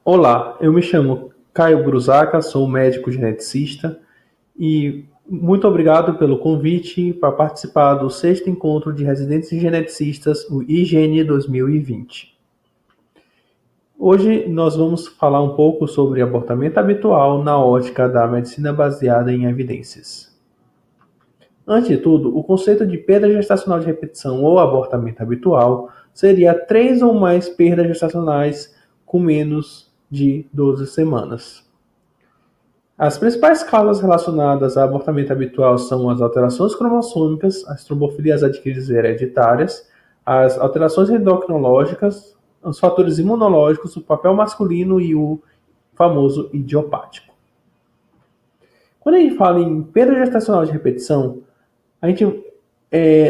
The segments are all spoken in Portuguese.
Olá, eu me chamo Caio Brusaca, sou médico geneticista e muito obrigado pelo convite para participar do sexto encontro de residentes geneticistas, o IGN 2020. Hoje nós vamos falar um pouco sobre abortamento habitual na ótica da medicina baseada em evidências. Antes de tudo, o conceito de perda gestacional de repetição ou abortamento habitual seria 3 ou mais perdas gestacionais com menos de 12 semanas. As principais causas relacionadas ao abortamento habitual são as alterações cromossômicas, as trombofilias adquiridas hereditárias, as alterações endocrinológicas, os fatores imunológicos, o papel masculino e o famoso idiopático. Quando a gente fala em perda gestacional de repetição, a gente,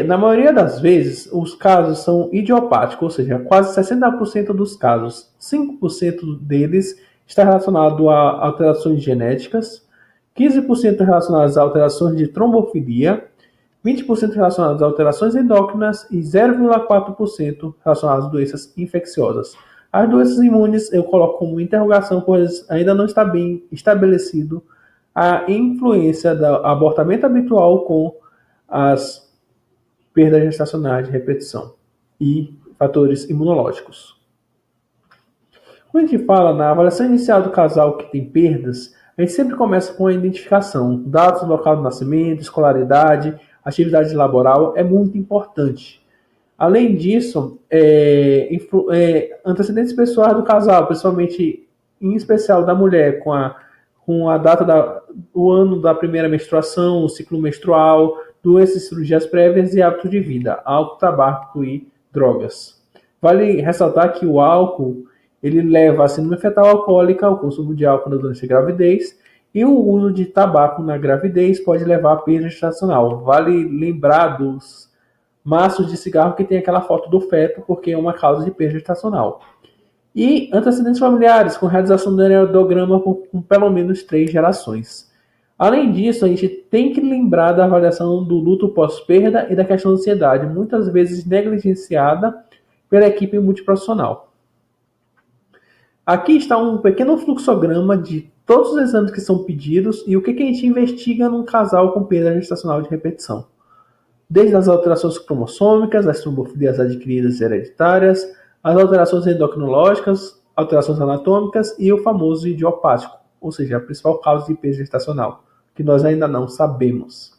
na maioria das vezes, os casos são idiopáticos, ou seja, quase 60% dos casos, 5% deles está relacionado a alterações genéticas, 15% relacionados a alterações de trombofilia, 20% relacionados a alterações endócrinas e 0,4% relacionados a doenças infecciosas. As doenças imunes eu coloco como interrogação, pois ainda não está bem estabelecido a influência do abortamento habitual com as perdas gestacionais de repetição e fatores imunológicos. Quando a gente fala na avaliação inicial do casal que tem perdas, a gente sempre começa com a identificação, dados do local do nascimento, escolaridade, atividade laboral, é muito importante. Além disso, antecedentes pessoais do casal, principalmente, em especial da mulher, com a data do ano da primeira menstruação, o ciclo menstrual, doenças e cirurgias prévias e hábitos de vida, álcool, tabaco e drogas. Vale ressaltar que o álcool ele leva a síndrome fetal alcoólica, o consumo de álcool durante a gravidez, e o uso de tabaco na gravidez pode levar a perda gestacional. Vale lembrar dos maços de cigarro que tem aquela foto do feto, porque é uma causa de perda gestacional. E antecedentes familiares, com realização do aneudograma com pelo menos 3 gerações. Além disso, a gente tem que lembrar da avaliação do luto pós-perda e da questão da ansiedade, muitas vezes negligenciada pela equipe multiprofissional. Aqui está um pequeno fluxograma de todos os exames que são pedidos e o que a gente investiga num casal com perda gestacional de repetição. Desde as alterações cromossômicas, as trombofilias adquiridas hereditárias, as alterações endocrinológicas, alterações anatômicas e o famoso idiopático, ou seja, a principal causa de perda gestacional, que nós ainda não sabemos.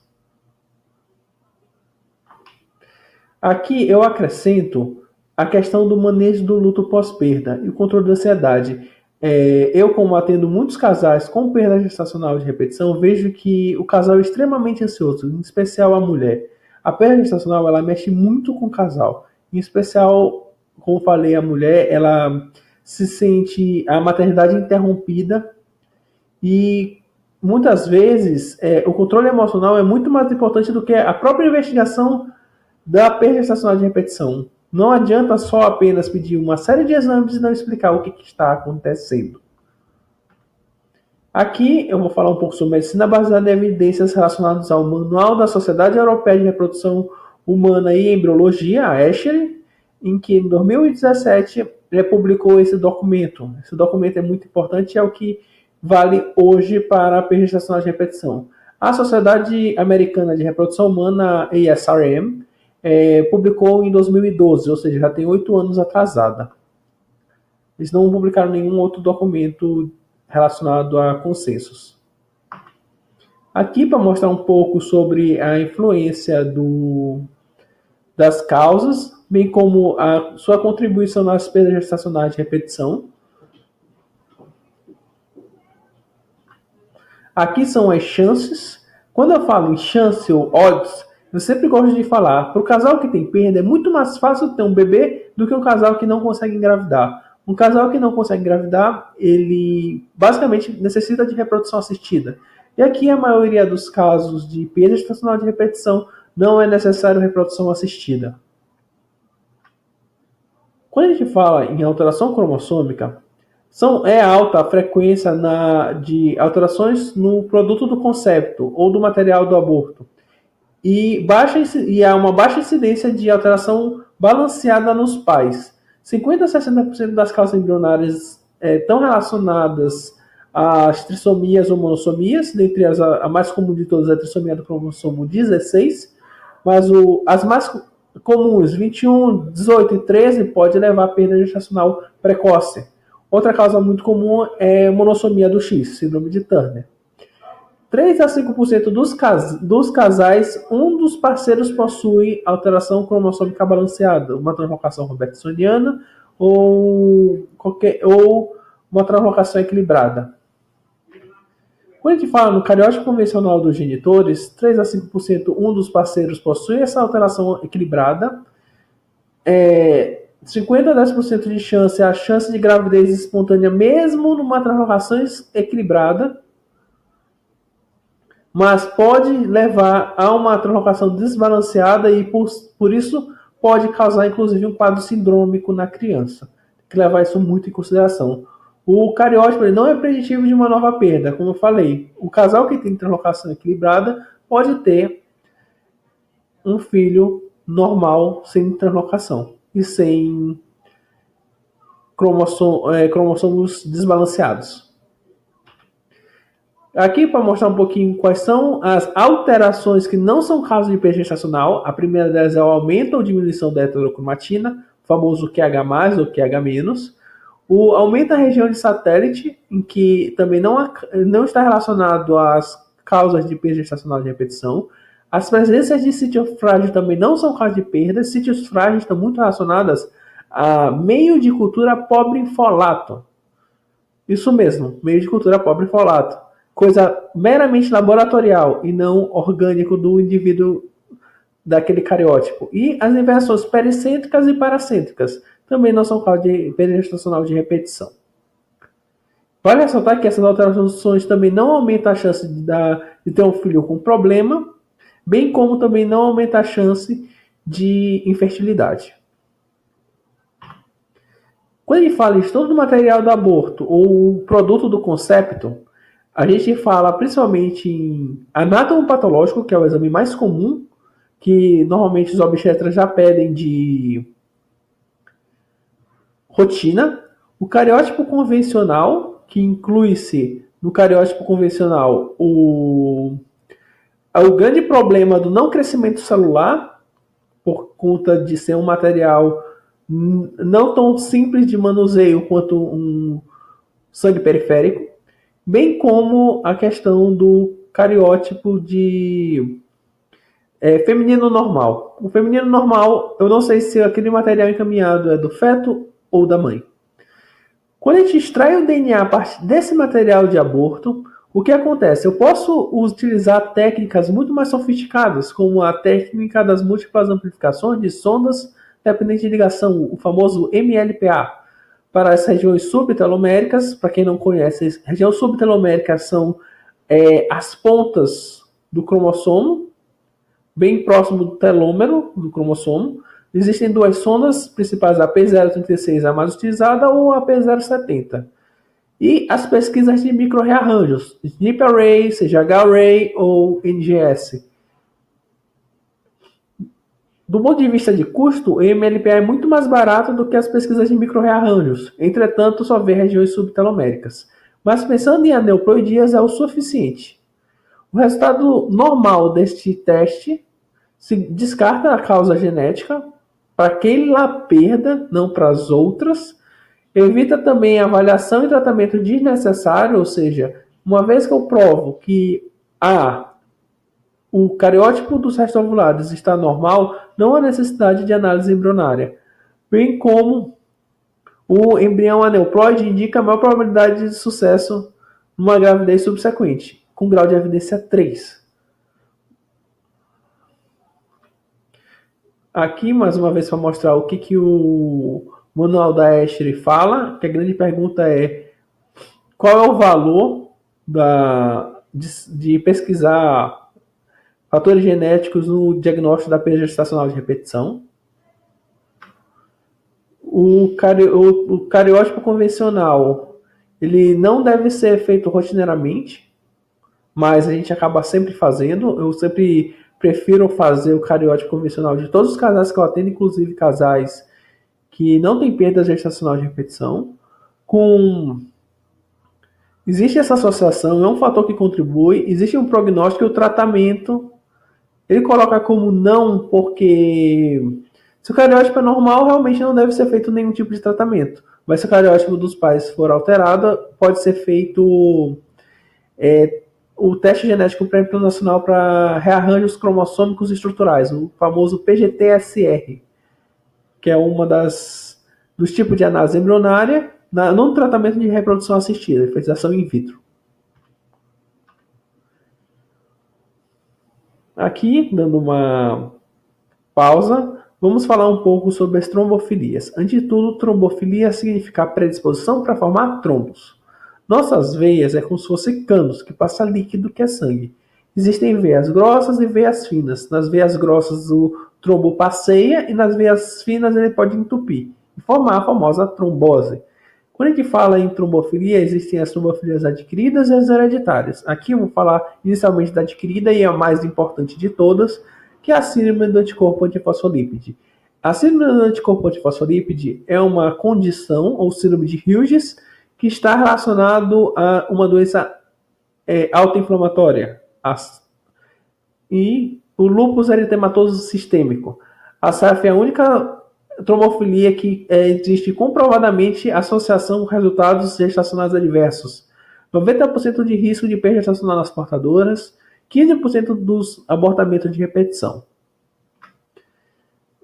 Aqui eu acrescento a questão do manejo do luto pós-perda e o controle da ansiedade. Eu, como atendo muitos casais com perda gestacional de repetição, vejo que o casal é extremamente ansioso, em especial a mulher. A perda gestacional, ela mexe muito com o casal. Em especial, como falei, a mulher, ela se sente a maternidade interrompida e muitas vezes o controle emocional é muito mais importante do que a própria investigação da perda gestacional de repetição. Não adianta só apenas pedir uma série de exames e não explicar o que está acontecendo. Aqui eu vou falar um pouco sobre medicina baseada em evidências relacionadas ao Manual da Sociedade Europeia de Reprodução Humana e Embriologia, a ESHRE, em que em 2017 ele publicou esse documento. Esse documento é muito importante e é o que vale hoje para a perda gestacional de repetição. A Sociedade Americana de Reprodução Humana, ASRM, publicou em 2012, ou seja, já tem 8 anos atrasada. Eles não publicaram nenhum outro documento relacionado a consensos. Aqui, para mostrar um pouco sobre a influência das causas, bem como a sua contribuição nas perdas gestacionais de repetição. Aqui são as chances. Quando eu falo em chance ou odds, eu sempre gosto de falar, para o casal que tem perda, é muito mais fácil ter um bebê do que um casal que não consegue engravidar. Um casal que não consegue engravidar, ele basicamente necessita de reprodução assistida. E aqui a maioria dos casos de perda gestacional de repetição não é necessário reprodução assistida. Quando a gente fala em alteração cromossômica, é alta a frequência de alterações no produto do concepto ou do material do aborto. E há uma baixa incidência de alteração balanceada nos pais. 50 a 60% das causas embrionárias estão relacionadas às trissomias ou monossomias, dentre a mais comum de todas é a trissomia do cromossomo 16, mas as mais comuns, 21, 18 e 13, pode levar à perda gestacional precoce. Outra causa muito comum é a monossomia do X, síndrome de Turner. 3 a 5% dos casais, um dos parceiros possui alteração cromossômica balanceada, uma translocação robertsoniana ou uma translocação equilibrada. Quando a gente fala no cariótipo convencional dos genitores, 3 a 5% um dos parceiros possui essa alteração equilibrada. 50 a 10% de chance é a chance de gravidez espontânea mesmo numa translocação equilibrada, mas pode levar a uma translocação desbalanceada e por isso pode causar inclusive um quadro sindrômico na criança. Tem que levar isso muito em consideração. O cariótipo não é preditivo de uma nova perda, como eu falei. O casal que tem translocação equilibrada pode ter um filho normal sem translocação e sem cromossomos desbalanceados. Aqui para mostrar um pouquinho quais são as alterações que não são causa de perda gestacional. A primeira delas é o aumento ou diminuição da heterocromatina, o famoso QH+, ou QH-. O aumento da região de satélite, em que também não está relacionado às causas de perda gestacional de repetição. As presenças de sítio frágil também não são causa de perda. Sítios frágeis estão muito relacionadas a meio de cultura pobre em folato. Isso mesmo, meio de cultura pobre em folato. Coisa meramente laboratorial e não orgânico do indivíduo daquele cariótipo. E as inversões pericêntricas e paracêntricas também não são causa de perda gestacional de repetição. Vale ressaltar que essas alterações também não aumentam a chance de ter um filho com problema, bem como também não aumenta a chance de infertilidade. Quando a gente fala em estudo do material do aborto ou produto do concepto, a gente fala principalmente em anatomopatológico, que é o exame mais comum, que normalmente os obstetras já pedem de rotina. O cariótipo convencional, que inclui-se no cariótipo convencional o grande problema do não crescimento celular, por conta de ser um material não tão simples de manuseio quanto um sangue periférico, bem como a questão do cariótipo de feminino normal. O feminino normal, eu não sei se aquele material encaminhado é do feto ou da mãe. Quando a gente extrai o DNA a partir desse material de aborto, o que acontece? Eu posso utilizar técnicas muito mais sofisticadas, como a técnica das múltiplas amplificações de sondas dependentes de ligação, o famoso MLPA, para as regiões subteloméricas. Para quem não conhece, regiões subteloméricas são as pontas do cromossomo, bem próximo do telômero do cromossomo. Existem duas sondas principais, a P036, a mais utilizada, ou a P070. E as pesquisas de micro-rearranjos, SNP Array, CGH Array ou NGS. Do ponto de vista de custo, o MLPA é muito mais barato do que as pesquisas de micro-rearranjos, entretanto só vê regiões subteloméricas. Mas pensando em aneuploidias é o suficiente. O resultado normal deste teste se descarta a causa genética para aquela perda, não para as outras. Evita também a avaliação e tratamento desnecessário, ou seja, uma vez que eu provo que o cariótipo dos restos ovulares está normal, não há necessidade de análise embrionária. Bem como o embrião aneuploide indica a maior probabilidade de sucesso numa gravidez subsequente, com grau de evidência 3. Aqui, mais uma vez, para mostrar o que o manual da Esri fala, que a grande pergunta é qual é o valor de pesquisar fatores genéticos no diagnóstico da perda gestacional de repetição. O cariótipo convencional, ele não deve ser feito rotineiramente, mas a gente acaba sempre fazendo. Eu sempre prefiro fazer o cariótipo convencional de todos os casais que eu atendo, inclusive casais que não têm perda gestacional de repetição. Existe essa associação, é um fator que contribui, existe um prognóstico e o tratamento. Ele coloca como não, porque se o cariótipo é normal, realmente não deve ser feito nenhum tipo de tratamento. Mas se o cariótipo dos pais for alterado, pode ser feito o teste genético pré-nacional para rearranjos cromossômicos estruturais, o famoso PGT-SR, que é uma dos tipos de análise embrionária no tratamento de reprodução assistida, fertilização in vitro. Aqui, dando uma pausa, vamos falar um pouco sobre as trombofilias. Antes de tudo, trombofilia significa a predisposição para formar trombos. Nossas veias é como se fossem canos que passam líquido que é sangue. Existem veias grossas e veias finas. Nas veias grossas o trombo passeia e nas veias finas ele pode entupir e formar a famosa trombose. Quando a gente fala em trombofilia, existem as trombofilias adquiridas e as hereditárias. Aqui eu vou falar inicialmente da adquirida e a mais importante de todas, que é a síndrome do anticorpo antifosfolípide. A síndrome do anticorpo antifosfolípide é uma condição, ou síndrome de Hughes, que está relacionado a uma doença autoinflamatória. E o lúpus eritematoso sistêmico. A SAF é a única trombofilia que existe comprovadamente associação com resultados gestacionais adversos. 90% de risco de perda gestacional nas portadoras, 15% dos abortamentos de repetição.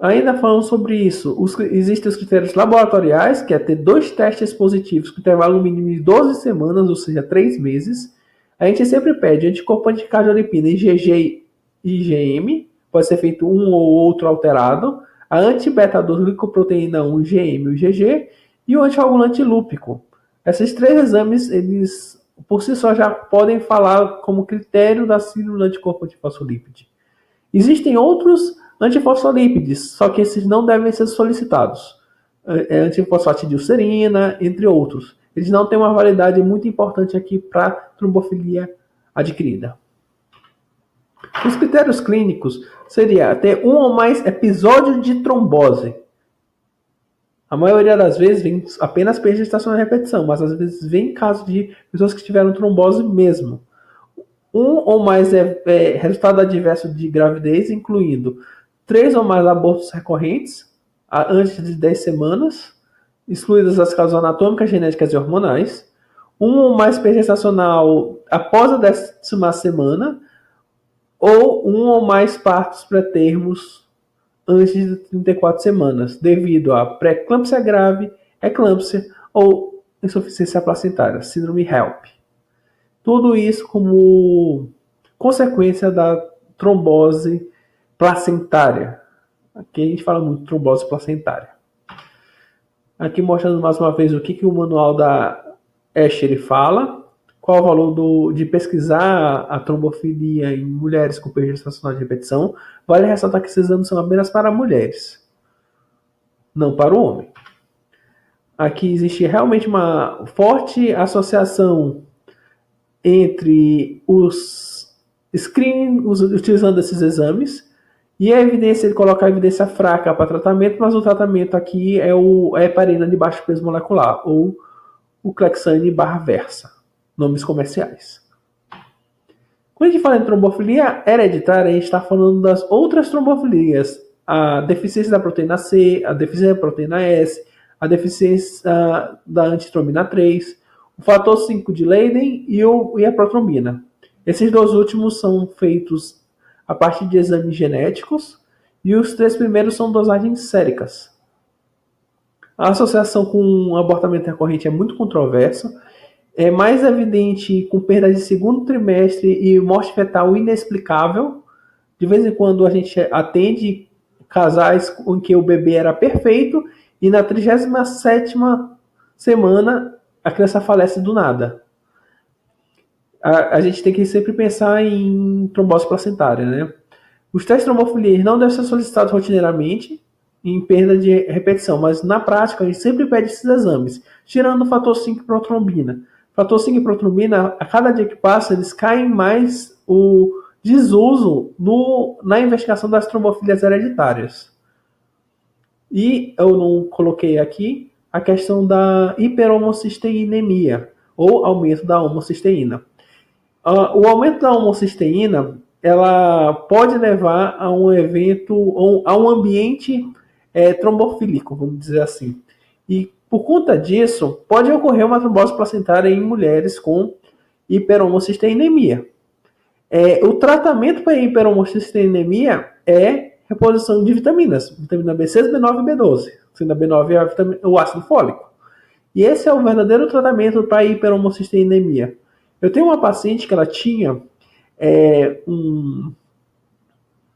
Ainda falando sobre isso, existem os critérios laboratoriais, que é ter 2 testes positivos com intervalo mínimo de 12 semanas, ou seja, 3 meses. A gente sempre pede anticorpo anticardiolipina IgG e IgM, pode ser feito um ou outro alterado, a anti-beta-2-glicoproteína 1, IgM e IgG, e o anticoagulante lúpico. Esses 3 exames, eles por si só já podem falar como critério da síndrome do anticorpo antifosfolípide. Existem outros antifosfolípides, só que esses não devem ser solicitados. Antifosfatidilcerina, entre outros. Eles não têm uma validade muito importante aqui para trombofilia adquirida. Os critérios clínicos seria ter um ou mais episódios de trombose. A maioria das vezes vem apenas perda gestacional de repetição, mas às vezes vem caso de pessoas que tiveram trombose mesmo. Um ou mais resultado adverso de gravidez, incluindo 3 ou mais abortos recorrentes antes de 10 semanas, excluídas as causas anatômicas, genéticas e hormonais. Um ou mais perda gestacional após a 10ª semana, ou um ou mais partos pré-termos antes de 34 semanas, devido a pré-eclâmpsia grave, eclâmpsia ou insuficiência placentária, síndrome HELP. Tudo isso como consequência da trombose placentária. Aqui a gente fala muito de trombose placentária. Aqui mostrando mais uma vez o que o manual da Escher fala, qual o valor de pesquisar a trombofilia em mulheres com perda gestacional de repetição. Vale ressaltar que esses exames são apenas para mulheres, não para o homem. Aqui existe realmente uma forte associação entre os screening, utilizando esses exames, e a evidência, ele coloca a evidência fraca para tratamento, mas o tratamento aqui é a heparina de baixo peso molecular, ou o Clexane /Versa, nomes comerciais. Quando a gente fala em trombofilia hereditária, a gente está falando das outras trombofilias, a deficiência da proteína C, a deficiência da proteína S, a deficiência da antitrombina 3, o fator 5 de Leiden e a protrombina. Esses 2 últimos são feitos a partir de exames genéticos e os 3 primeiros são dosagens séricas. A associação com abortamento recorrente é muito controversa. É mais evidente com perda de segundo trimestre e morte fetal inexplicável. De vez em quando a gente atende casais em que o bebê era perfeito e na 37ª semana a criança falece do nada. A gente tem que sempre pensar em trombose placentária, né? Os testes de trombofilia não devem ser solicitados rotineiramente em perda de repetição, mas na prática a gente sempre pede esses exames, tirando o fator 5 e protrombina. Fator 5 e protrombina, a cada dia que passa, eles caem mais o desuso na investigação das trombofilias hereditárias. E eu não coloquei aqui a questão da hiperhomocisteinemia, ou aumento da homocisteína. O aumento da homocisteína, ela pode levar a um evento, a um ambiente trombofílico, vamos dizer assim. E por conta disso, pode ocorrer uma trombose placentária em mulheres com hiperhomocisteinemia. O tratamento para hiperhomocisteinemia é reposição de vitaminas, vitamina B6, B9 e B12, sendo a B9 o ácido fólico. E esse é o verdadeiro tratamento para hiperhomocisteinemia. Eu tenho uma paciente que ela tinha um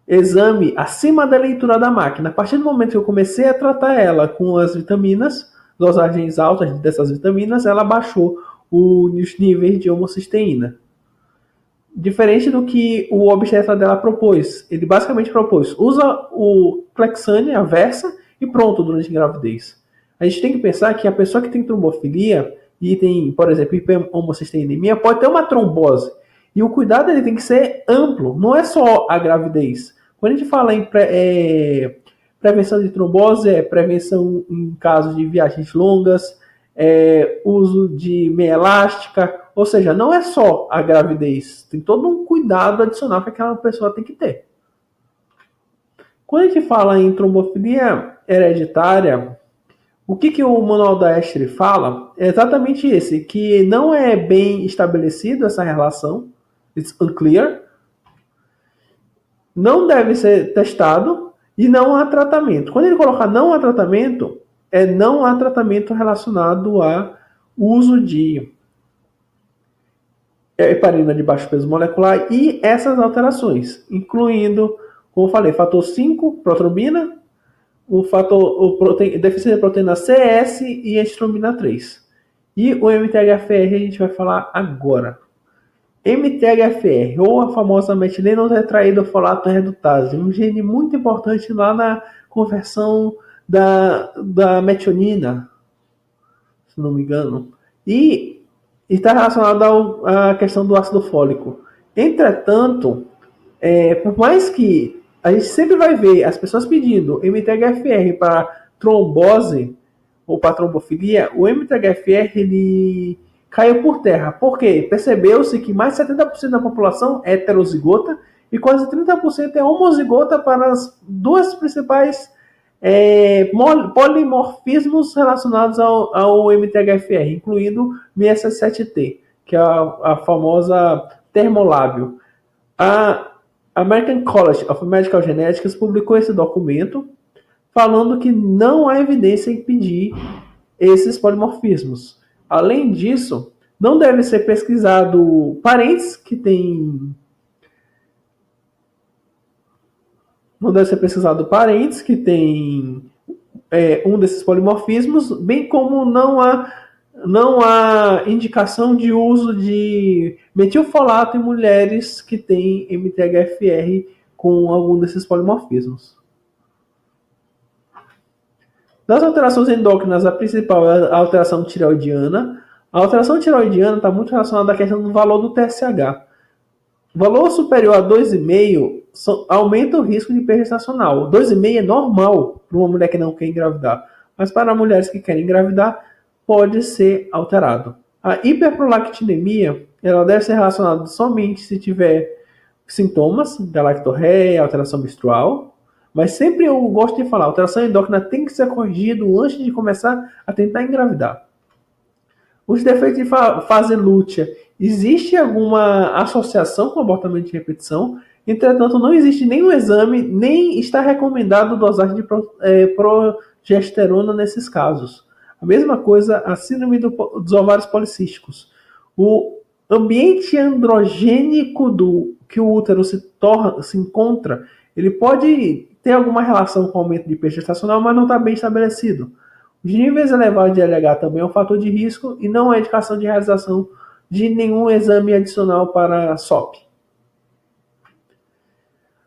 exame acima da leitura da máquina. A partir do momento que eu comecei a tratar ela com as vitaminas, dosagens altas dessas vitaminas, ela baixou os níveis de homocisteína. Diferente do que o obstetra dela propôs. Ele basicamente propôs, usa o Clexane, a Versa, e pronto, durante a gravidez. A gente tem que pensar que a pessoa que tem trombofilia e tem, por exemplo, hiperhomocisteinemia, pode ter uma trombose. E o cuidado ele tem que ser amplo, não é só a gravidez. Quando a gente fala em prevenção de trombose, é prevenção em casos de viagens longas, uso de meia elástica, ou seja, não é só a gravidez, tem todo um cuidado adicional que aquela pessoa tem que ter. Quando a gente fala em trombofilia hereditária, o que o manual da Estre fala é exatamente esse, que não é bem estabelecido essa relação, it's unclear, não deve ser testado e não há tratamento. Quando ele coloca não há tratamento, não há tratamento relacionado a uso de heparina de baixo peso molecular e essas alterações, incluindo, como eu falei, fator 5, protrombina, deficiência de proteína CS e estrombina 3. E o MTHFR a gente vai falar agora. MTHFR, ou a famosa metilenotetraidrofolato redutase, um gene muito importante lá na conversão da metionina, se não me engano, e está relacionado à questão do ácido fólico. Entretanto, por mais que a gente sempre vai ver as pessoas pedindo MTHFR para trombose ou para trombofilia, o MTHFR ele caiu por terra. Por quê? Percebeu-se que mais de 70% da população é heterozigota e quase 30% é homozigota para as duas principais polimorfismos relacionados ao MTHFR, incluindo MSS7T, que é a famosa termolábio. A American College of Medical Genetics publicou esse documento falando que não há evidência em pedir esses polimorfismos. Além disso, não deve ser pesquisado parentes que têm um desses polimorfismos, bem como não há indicação de uso de metilfolato em mulheres que têm MTHFR com algum desses polimorfismos. Das alterações endócrinas, a principal é a alteração tireoidiana. A alteração tireoidiana está muito relacionada à questão do valor do TSH. Valor superior a 2,5 aumenta o risco de perda gestacional. 2,5 é normal para uma mulher que não quer engravidar, mas para mulheres que querem engravidar, pode ser alterado. A hiperprolactinemia, ela deve ser relacionada somente se tiver sintomas da lactorreia, alteração menstrual, mas sempre eu gosto de falar, a alteração endócrina tem que ser corrigido antes de começar a tentar engravidar. Os defeitos de fase lútea, existe alguma associação com abortamento de repetição? Entretanto, não existe nenhum exame, nem está recomendado dosagem de progesterona nesses casos. A mesma coisa, a síndrome dos ovários policísticos. O ambiente androgênico que o útero se encontra, ele pode ter alguma relação com o aumento de peso gestacional, mas não está bem estabelecido. Os níveis elevados de LH também é um fator de risco e não é indicação de realização de nenhum exame adicional para SOP.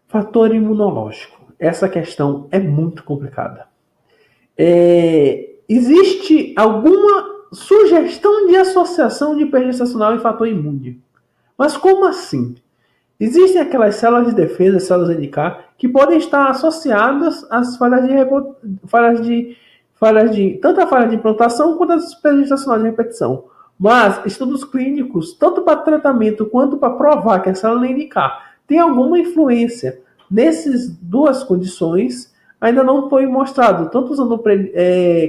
Fator imunológico. Essa questão é muito complicada. Existe alguma sugestão de associação de perda gestacional e fator imune. Mas como assim? Existem aquelas células de defesa, células NK, que podem estar associadas às falhas tanto a falha de implantação quanto a despesa gestacional de repetição. Mas estudos clínicos, tanto para tratamento quanto para provar que a célula NK tem alguma influência nessas duas condições, ainda não foi mostrado, tanto usando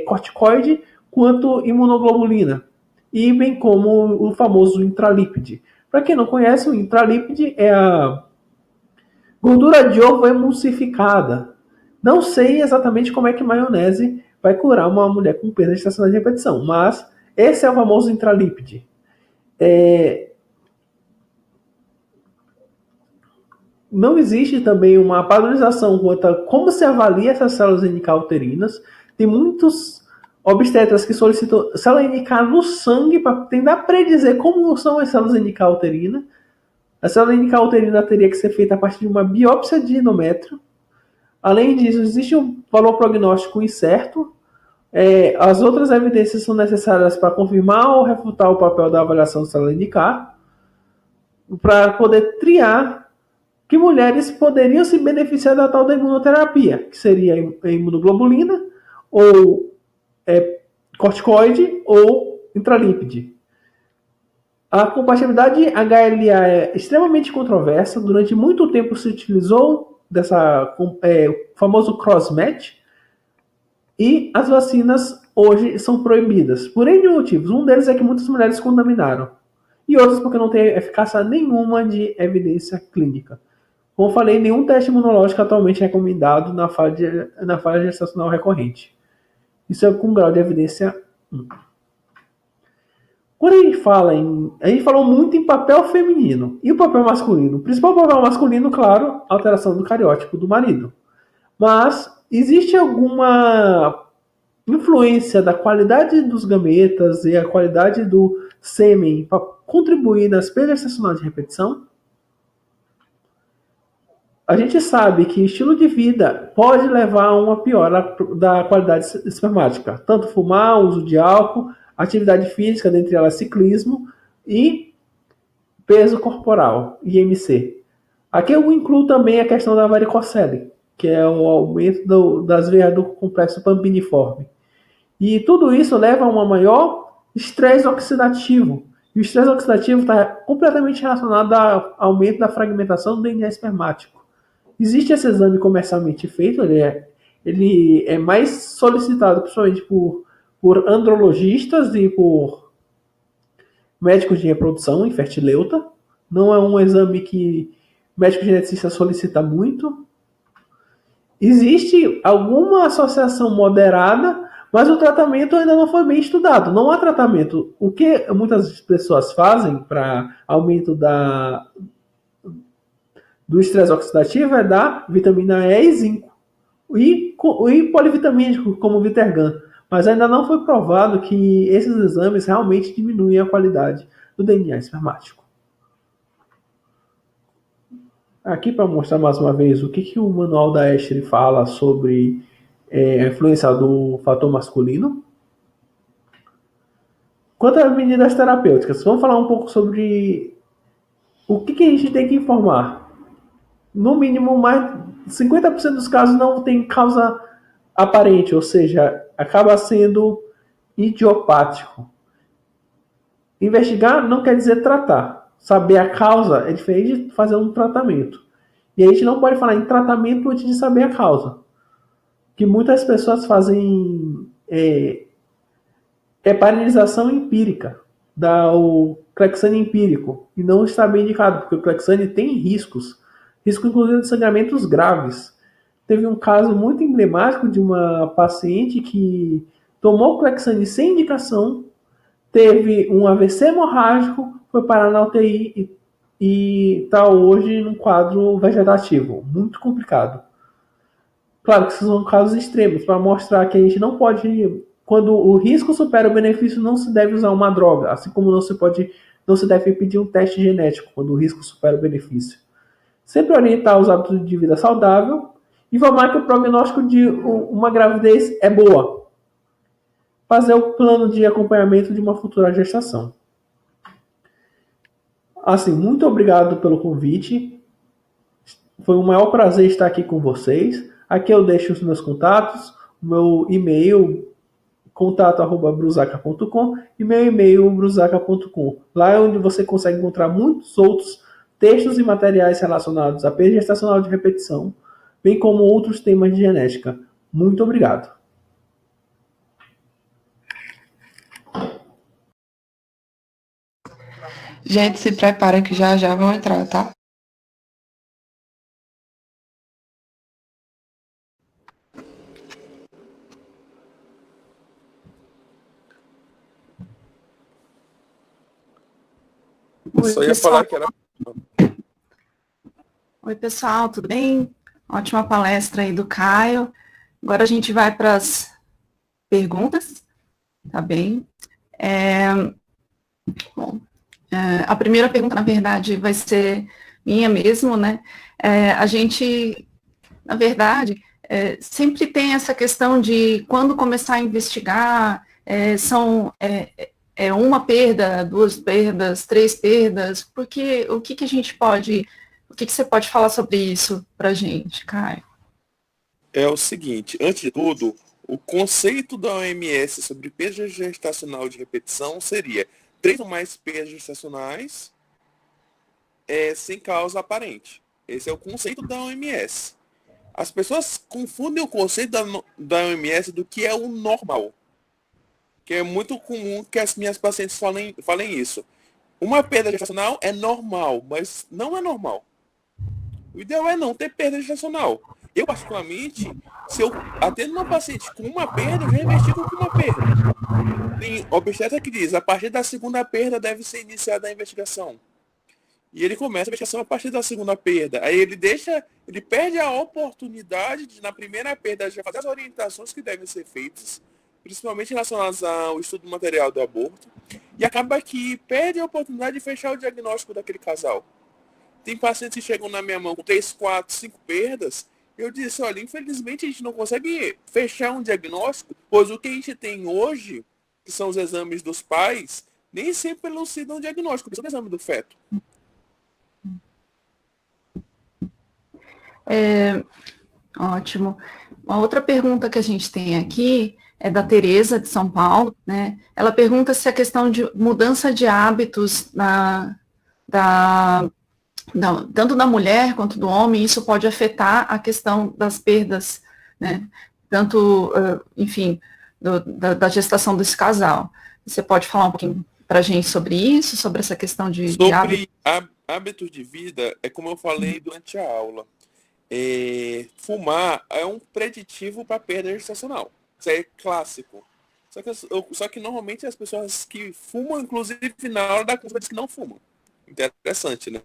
corticoide quanto imunoglobulina, e bem como o famoso intralípide. Para quem não conhece, o intralípide é a gordura de ovo emulsificada. Não sei exatamente como é que maionese vai curar uma mulher com perda gestacional de repetição, mas esse é o famoso intralípide. Não existe também uma padronização quanto a como se avalia essas células NK uterinas. Tem muitos obstetras que solicitam célula NK no sangue para tentar predizer como são as células NK uterinas. A célula NK uterina teria que ser feita a partir de uma biópsia de endométrio. Além disso, existe um valor prognóstico incerto. As outras evidências são necessárias para confirmar ou refutar o papel da avaliação da célula NK, para poder triar que mulheres poderiam se beneficiar da tal da imunoterapia, que seria a imunoglobulina, ou corticoide, ou intralípide. A compatibilidade HLA é extremamente controversa. Durante muito tempo se utilizou o famoso cross-match, e as vacinas hoje são proibidas por N motivos. Um deles é que muitas mulheres contaminaram, e outros porque não tem eficácia nenhuma de evidência clínica. Como eu falei, nenhum teste imunológico atualmente é recomendado na falha gestacional recorrente. Isso é com grau de evidência 1. Quando a gente falou muito em papel feminino. E o papel masculino? O principal papel masculino, claro, alteração do cariótipo do marido. Mas existe alguma influência da qualidade dos gametas e a qualidade do sêmen para contribuir nas perdas gestacionais de repetição? A gente sabe que estilo de vida pode levar a uma piora da qualidade espermática. Tanto fumar, uso de álcool, atividade física, dentre elas ciclismo, e peso corporal, IMC. Aqui eu incluo também a questão da varicocele, que é o aumento das veias do complexo pampiniforme. E tudo isso leva a um maior estresse oxidativo. E o estresse oxidativo está completamente relacionado ao aumento da fragmentação do DNA espermático. Existe esse exame comercialmente feito, ele é mais solicitado principalmente por andrologistas e por médicos de reprodução, infertileuta. Não é um exame que médico geneticista solicita muito. Existe alguma associação moderada, mas o tratamento ainda não foi bem estudado. Não há tratamento. O que muitas pessoas fazem para aumento do estresse oxidativo é dar vitamina E e zinco. E polivitamínico, como o Vitergan. Mas ainda não foi provado que esses exames realmente diminuem a qualidade do DNA espermático. Aqui para mostrar mais uma vez o que o manual da Escher fala sobre a influência do fator masculino. Quanto às medidas terapêuticas, vamos falar um pouco sobre o que a gente tem que informar. No mínimo, mais de 50% dos casos não tem causa aparente, ou seja, acaba sendo idiopático. Investigar não quer dizer tratar. Saber a causa é diferente de fazer um tratamento. E a gente não pode falar em tratamento antes de saber a causa. Que muitas pessoas fazem heparinização empírica, o Clexane empírico, e não está bem indicado, porque o Clexane tem risco inclusive de sangramentos graves. Teve um caso muito emblemático de uma paciente que tomou Clexane sem indicação, teve um AVC hemorrágico, foi parar na UTI e está hoje num quadro vegetativo, muito complicado. Claro que esses são casos extremos, para mostrar que a gente não pode, quando o risco supera o benefício, não se deve usar uma droga, assim como não se deve pedir um teste genético quando o risco supera o benefício. Sempre orientar os hábitos de vida saudável, informar que o prognóstico de uma gravidez é boa. Fazer o plano de acompanhamento de uma futura gestação. Assim, muito obrigado pelo convite. Foi um maior prazer estar aqui com vocês. Aqui eu deixo os meus contatos, o meu e-mail contato@brusaca.com e meu e-mail brusaca.com. Lá é onde você consegue encontrar muitos outros textos e materiais relacionados à perda gestacional de repetição, bem como outros temas de genética. Muito obrigado. Gente, se prepara que já já vão entrar, tá? Oi, Só ia pessoal. falar que era. Oi, pessoal, tudo bem? Ótima palestra aí do Caio. Agora a gente vai para as perguntas, tá bem? Bom, a primeira pergunta, na verdade, vai ser minha mesmo, né? A gente, na verdade, sempre tem essa questão de quando começar a investigar, uma perda, duas perdas, três perdas, porque o que a gente pode, o que você pode falar sobre isso para a gente, Caio? É o seguinte, antes de tudo, o conceito da OMS sobre perda gestacional de repetição seria 3 ou mais perdas gestacionais sem causa aparente. Esse é o conceito da OMS. As pessoas confundem o conceito da OMS do que é o normal. Que é muito comum que as minhas pacientes falem isso. Uma perda gestacional é normal, mas não é normal. O ideal é não ter perda gestacional. Eu, particularmente, se eu atendo uma paciente com uma perda, eu já investigo com uma perda. Tem obstetra que diz, a partir da segunda perda deve ser iniciada a investigação. E ele começa a investigação a partir da segunda perda. Aí ele perde a oportunidade de, na primeira perda, já fazer as orientações que devem ser feitas, principalmente relacionadas ao estudo material do aborto, e acaba que perde a oportunidade de fechar o diagnóstico daquele casal. Tem pacientes que chegam na minha mão com 3, 4, 5 perdas. Eu disse, olha, infelizmente a gente não consegue fechar um diagnóstico, pois o que a gente tem hoje, que são os exames dos pais, nem sempre elucidam o diagnóstico, que são o exame do feto. Ótimo. Uma outra pergunta que a gente tem aqui é da Tereza, de São Paulo, né? Ela pergunta se a questão de mudança de hábitos tanto da mulher quanto do homem, isso pode afetar a questão das perdas, né? Tanto, enfim, da gestação desse casal. Você pode falar um pouquinho para a gente sobre isso, sobre essa questão de Sobre hábitos de vida, é como eu falei durante a aula. Fumar é um preditivo para perda gestacional. Isso é clássico. Só que normalmente as pessoas que fumam, inclusive na hora da consulta, dizem que não fumam. Interessante, né?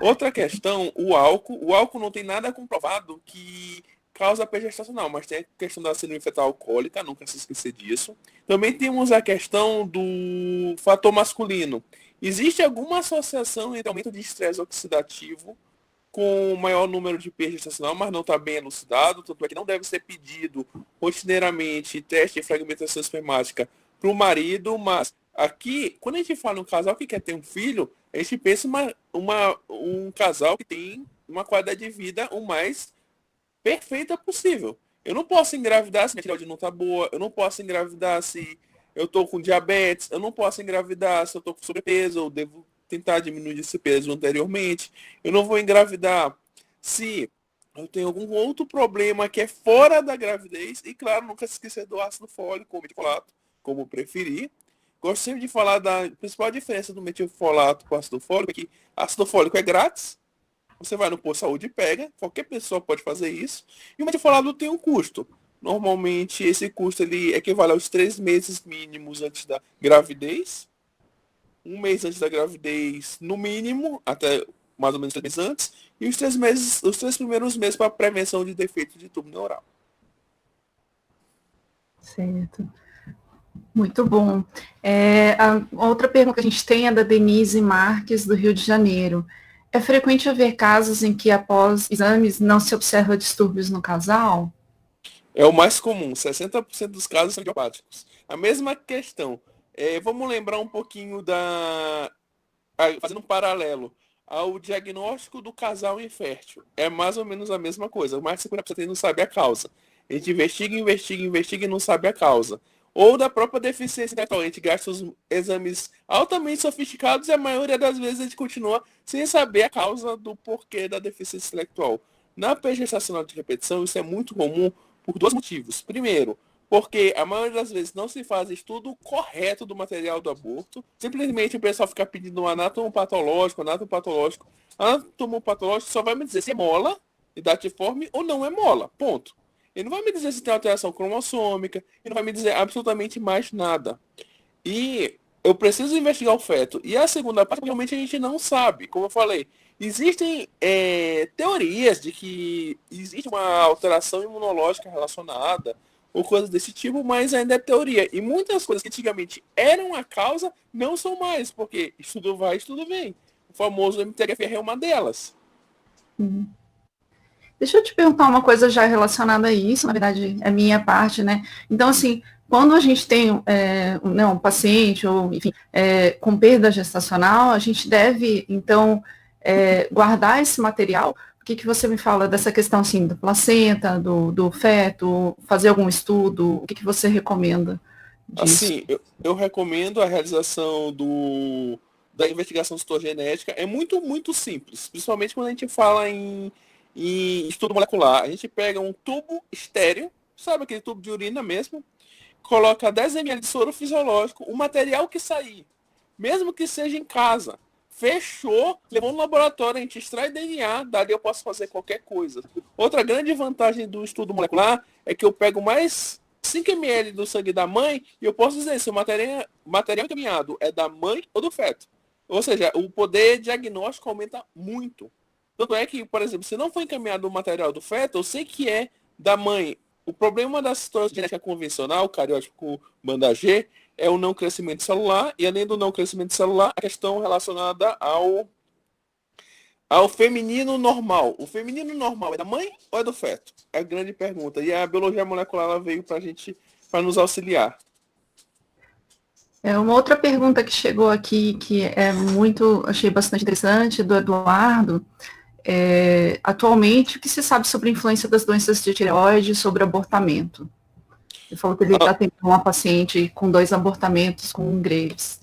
Outra questão, o álcool. O álcool não tem nada comprovado que causa perda gestacional, mas tem a questão da síndrome fetal alcoólica, nunca se esquecer disso. Também temos a questão do fator masculino. Existe alguma associação entre aumento de estresse oxidativo com maior número de perda gestacional, mas não está bem elucidado, tanto é que não deve ser pedido rotineiramente teste de fragmentação espermática para o marido, mas aqui, quando a gente fala em um casal que quer ter um filho, a gente pensa um casal que tem uma qualidade de vida o mais perfeita possível. Eu não posso engravidar se minha tireoide não está boa, eu não posso engravidar se eu estou com diabetes, eu não posso engravidar se eu estou com sobrepeso, eu devo tentar diminuir esse peso anteriormente. Eu não vou engravidar se eu tenho algum outro problema que é fora da gravidez. E, claro, nunca se esquecer do ácido fólico ou metilfolato, como preferir. Gosto sempre de falar da principal diferença do metilfolato com ácido fólico, é que ácido fólico é grátis. Você vai no posto de saúde e pega. Qualquer pessoa pode fazer isso. E o metilfolato tem um custo. Normalmente, esse custo ele equivale aos 3 meses mínimos antes da gravidez. 1 mês antes da gravidez, no mínimo, até mais ou menos 3 meses antes, e os 3 primeiros meses para prevenção de defeito de tubo neural. Certo. Muito bom. A outra pergunta que a gente tem é da Denise Marques, do Rio de Janeiro. É frequente haver casos em que, após exames, não se observa distúrbios no casal? É o mais comum, 60% dos casos são idiopáticos. A mesma questão. Vamos lembrar um pouquinho fazendo um paralelo ao diagnóstico do casal infértil. É mais ou menos a mesma coisa. Mais de 50% não sabe a causa. A gente investiga e não sabe a causa. ou da própria deficiência intelectual. A gente gasta os exames altamente sofisticados e a maioria das vezes a gente continua sem saber a causa do porquê da deficiência intelectual. Na perda gestacional de repetição, isso é muito comum por dois motivos. Primeiro, porque a maioria das vezes não se faz estudo correto do material do aborto. Simplesmente o pessoal fica pedindo um anatomopatológico. Anatomopatológico só vai me dizer se é mola, idatiforme ou não é mola. Ponto. Ele não vai me dizer se tem alteração cromossômica, ele não vai me dizer absolutamente mais nada. E eu preciso investigar o feto. E a segunda parte, realmente a gente não sabe. Como eu falei, existem teorias de que existe uma alteração imunológica relacionada, ou coisas desse tipo, mas ainda é teoria. E muitas coisas que antigamente eram a causa, não são mais, porque estudo vai, estudo vem. O famoso MTHFR é uma delas. Deixa eu te perguntar uma coisa já relacionada a isso, na verdade é minha parte, né? Então, assim, quando a gente tem um paciente, ou enfim, com perda gestacional, a gente deve, então, guardar esse material. O que você me fala dessa questão, assim, da placenta, do feto, fazer algum estudo? O que você recomenda disso? Assim, eu recomendo a realização da investigação citogenética. É muito, muito simples, principalmente quando a gente fala em estudo molecular. A gente pega um tubo estéreo, sabe aquele tubo de urina mesmo, coloca 10 ml de soro fisiológico, o material que sair, mesmo que seja em casa, fechou, levou no laboratório, a gente extrai DNA, dali eu posso fazer qualquer coisa. Outra grande vantagem do estudo molecular é que eu pego mais 5 ml do sangue da mãe e eu posso dizer se o material encaminhado é da mãe ou do feto. Ou seja, o poder diagnóstico aumenta muito. Tanto é que, por exemplo, se não for encaminhado o material do feto, eu sei que é da mãe. O problema da citogenética convencional, cariótipo banda G, é o não crescimento celular, e além do não crescimento celular, a questão relacionada ao feminino normal. O feminino normal é da mãe ou é do feto? É a grande pergunta. E a biologia molecular ela veio para nos auxiliar. Uma outra pergunta que chegou aqui, que achei bastante interessante, do Eduardo. Atualmente, o que se sabe sobre a influência das doenças de tireoide sobre abortamento? Ele falou que ele está tendo uma paciente com 2 abortamentos com Graves.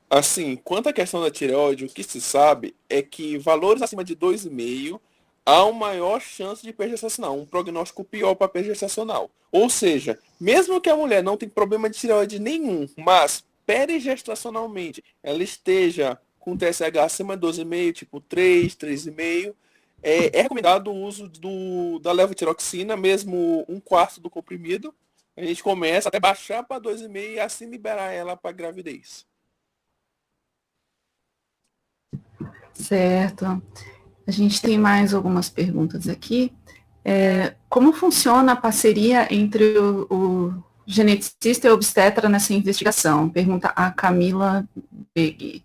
Assim, quanto à questão da tireoide, o que se sabe é que valores acima de 2,5 há uma maior chance de perda gestacional, um prognóstico pior para perda gestacional. Ou seja, mesmo que a mulher não tenha problema de tireoide nenhum, mas perigestacionalmente ela esteja com TSH acima de 12,5, tipo 3, 3,5, é recomendado o uso da levotiroxina, mesmo 1/4 do comprimido. A gente começa até baixar para 2,5 e assim liberar ela para gravidez. Certo. A gente tem mais algumas perguntas aqui. Como funciona a parceria entre o geneticista e o obstetra nessa investigação? Pergunta a Camila Begui.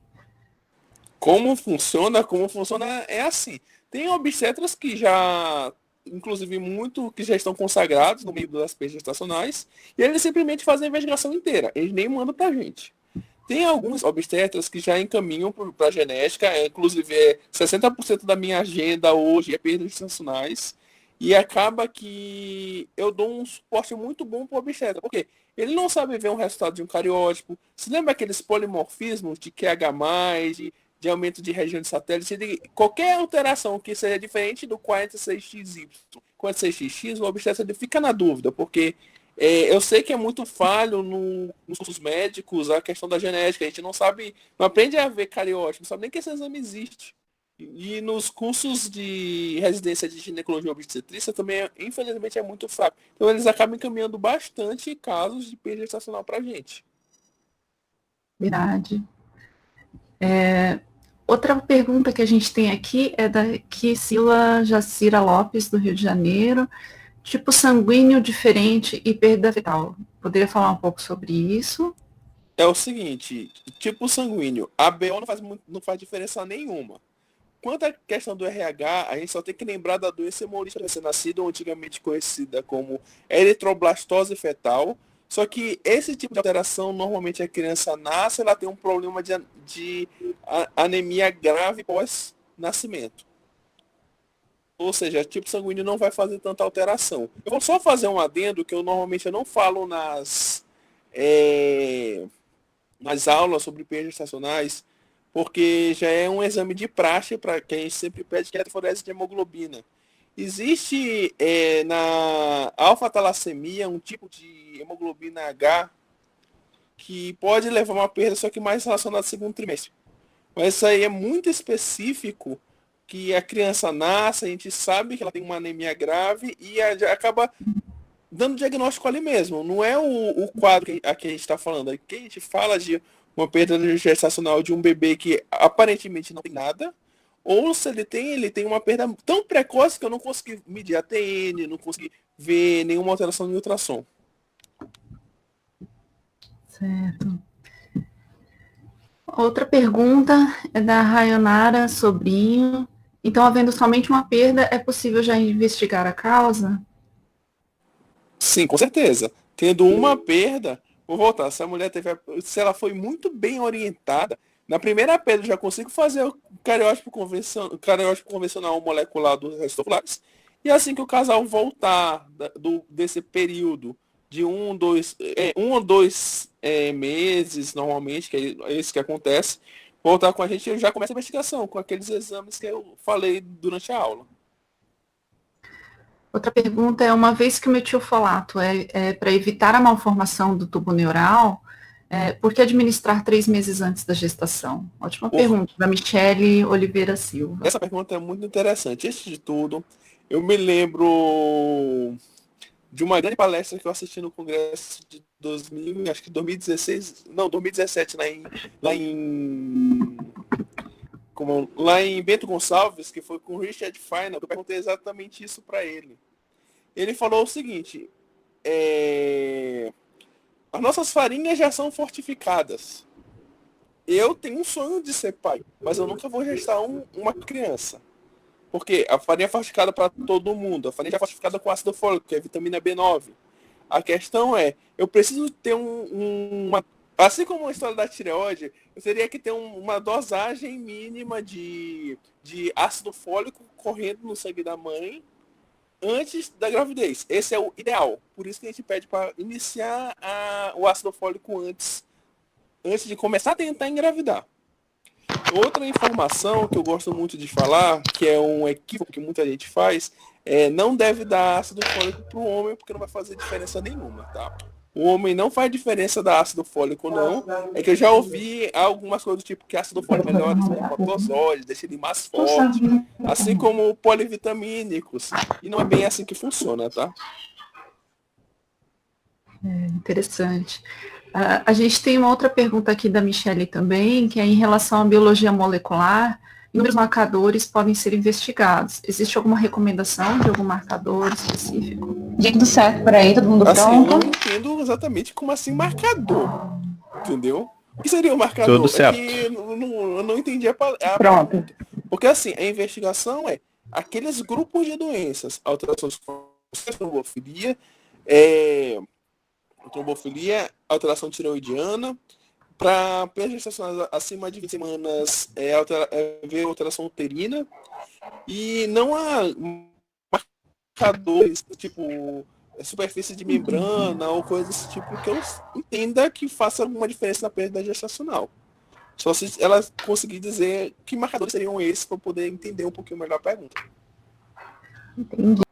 Como funciona? Como funciona é assim. Tem obstetras que já, inclusive que já estão consagrados no meio das perdas gestacionais, e eles simplesmente fazem a investigação inteira. Eles nem mandam pra gente. Tem alguns obstetras que já encaminham para a genética, inclusive 60% da minha agenda hoje é perdas gestacionais, e acaba que eu dou um suporte muito bom para o obstetra, porque ele não sabe ver um resultado de um cariótipo. Se lembra aqueles polimorfismos de QH+, de aumento de região de satélite, qualquer alteração que seja diferente do 46XY, 46XX, o obstetra ele fica na dúvida, porque eu sei que é muito falho nos cursos médicos a questão da genética. A gente não sabe, não aprende a ver cariótipo, não sabe nem que esse exame existe. E nos cursos de residência de ginecologia e obstetrícia também, infelizmente, é muito fraco. Então eles acabam encaminhando bastante casos de perda gestacional para a gente. Verdade. Outra pergunta que a gente tem aqui é da Kisila Jacira Lopes, do Rio de Janeiro. Tipo sanguíneo diferente e perda fetal. Poderia falar um pouco sobre isso? É o seguinte, tipo sanguíneo, a BO não faz diferença nenhuma. Quanto à questão do RH, a gente só tem que lembrar da doença hemolítica recém-nascida, antigamente conhecida como eritroblastose fetal. Só que esse tipo de alteração, normalmente a criança nasce, ela tem um problema de anemia grave pós-nascimento. Ou seja, tipo sanguíneo não vai fazer tanta alteração. Eu vou só fazer um adendo que eu normalmente não falo nas aulas sobre perdas gestacionais, porque já é um exame de praxe para quem a gente sempre pede, que é a eletroforese de hemoglobina. Existe na alfa-talassemia um tipo de hemoglobina H que pode levar a uma perda, só que mais relacionada ao segundo trimestre. Mas isso aí é muito específico, que a criança nasce, a gente sabe que ela tem uma anemia grave e acaba dando diagnóstico ali mesmo. Não é o quadro que a gente está falando. Aqui a gente fala de uma perda gestacional de um bebê que aparentemente não tem nada, ou se ele tem uma perda tão precoce que eu não consegui medir a TN, não consegui ver nenhuma alteração no ultrassom. Certo. Outra pergunta é da Rayonara Sobrinho. Então, havendo somente uma perda, é possível já investigar a causa? Sim, com certeza. Tendo uma perda, vou voltar. Se ela foi muito bem orientada, na primeira perda eu já consigo fazer o cariótipo convencional molecular dos restos ovulares. E assim que o casal voltar desse período de um ou dois meses, normalmente, que é isso que acontece, voltar com a gente, eu já começo a investigação com aqueles exames que eu falei durante a aula. Outra pergunta é, uma vez que o metilfolato é para evitar a malformação do tubo neural, por que administrar 3 meses antes da gestação? Ótima pergunta, da Michele Oliveira Silva. Essa pergunta é muito interessante. Antes de tudo, eu me lembro de uma grande palestra que eu assisti no congresso de 2017, lá em Bento Gonçalves, que foi com o Richard Feynman, que eu perguntei exatamente isso para ele. Ele falou o seguinte, as nossas farinhas já são fortificadas. Eu tenho um sonho de ser pai, mas eu nunca vou gestar uma criança. Porque a farinha é fortificada para todo mundo. A farinha é fortificada com ácido fólico, que é vitamina B9. A questão é, eu preciso ter uma... Assim como a história da tireoide, eu teria que ter uma dosagem mínima de ácido fólico correndo no sangue da mãe antes da gravidez. Esse é o ideal. Por isso que a gente pede para iniciar o ácido fólico antes de começar a tentar engravidar. Outra informação que eu gosto muito de falar, que é um equívoco que muita gente faz, não deve dar ácido fólico para o homem, porque não vai fazer diferença nenhuma, tá? O homem não faz diferença da ácido fólico, não. É que eu já ouvi algumas coisas do tipo que ácido fólico melhora o espermatozoide, deixa ele mais forte, assim como polivitamínicos. E não é bem assim que funciona, tá? Interessante. A gente tem uma outra pergunta aqui da Michele também, que é em relação à biologia molecular. Inúmeros marcadores podem ser investigados. Existe alguma recomendação de algum marcador específico? Gente, tudo certo por aí? Todo mundo assim, pronto? eu não entendo exatamente como assim marcador. Entendeu? O que seria o marcador? Tudo certo. É que eu não entendi a Pronto. pergunta. Porque assim, a investigação é aqueles grupos de doenças, alterações com trombofilia, alteração tireoidiana, para perdas gestacionais acima de 20 semanas, ver alteração uterina, e não há marcadores, tipo superfície de membrana ou coisas desse tipo que eu entenda que faça alguma diferença na perda gestacional. Só se ela conseguir dizer que marcadores seriam esses para poder entender um pouquinho melhor a pergunta. Entendi.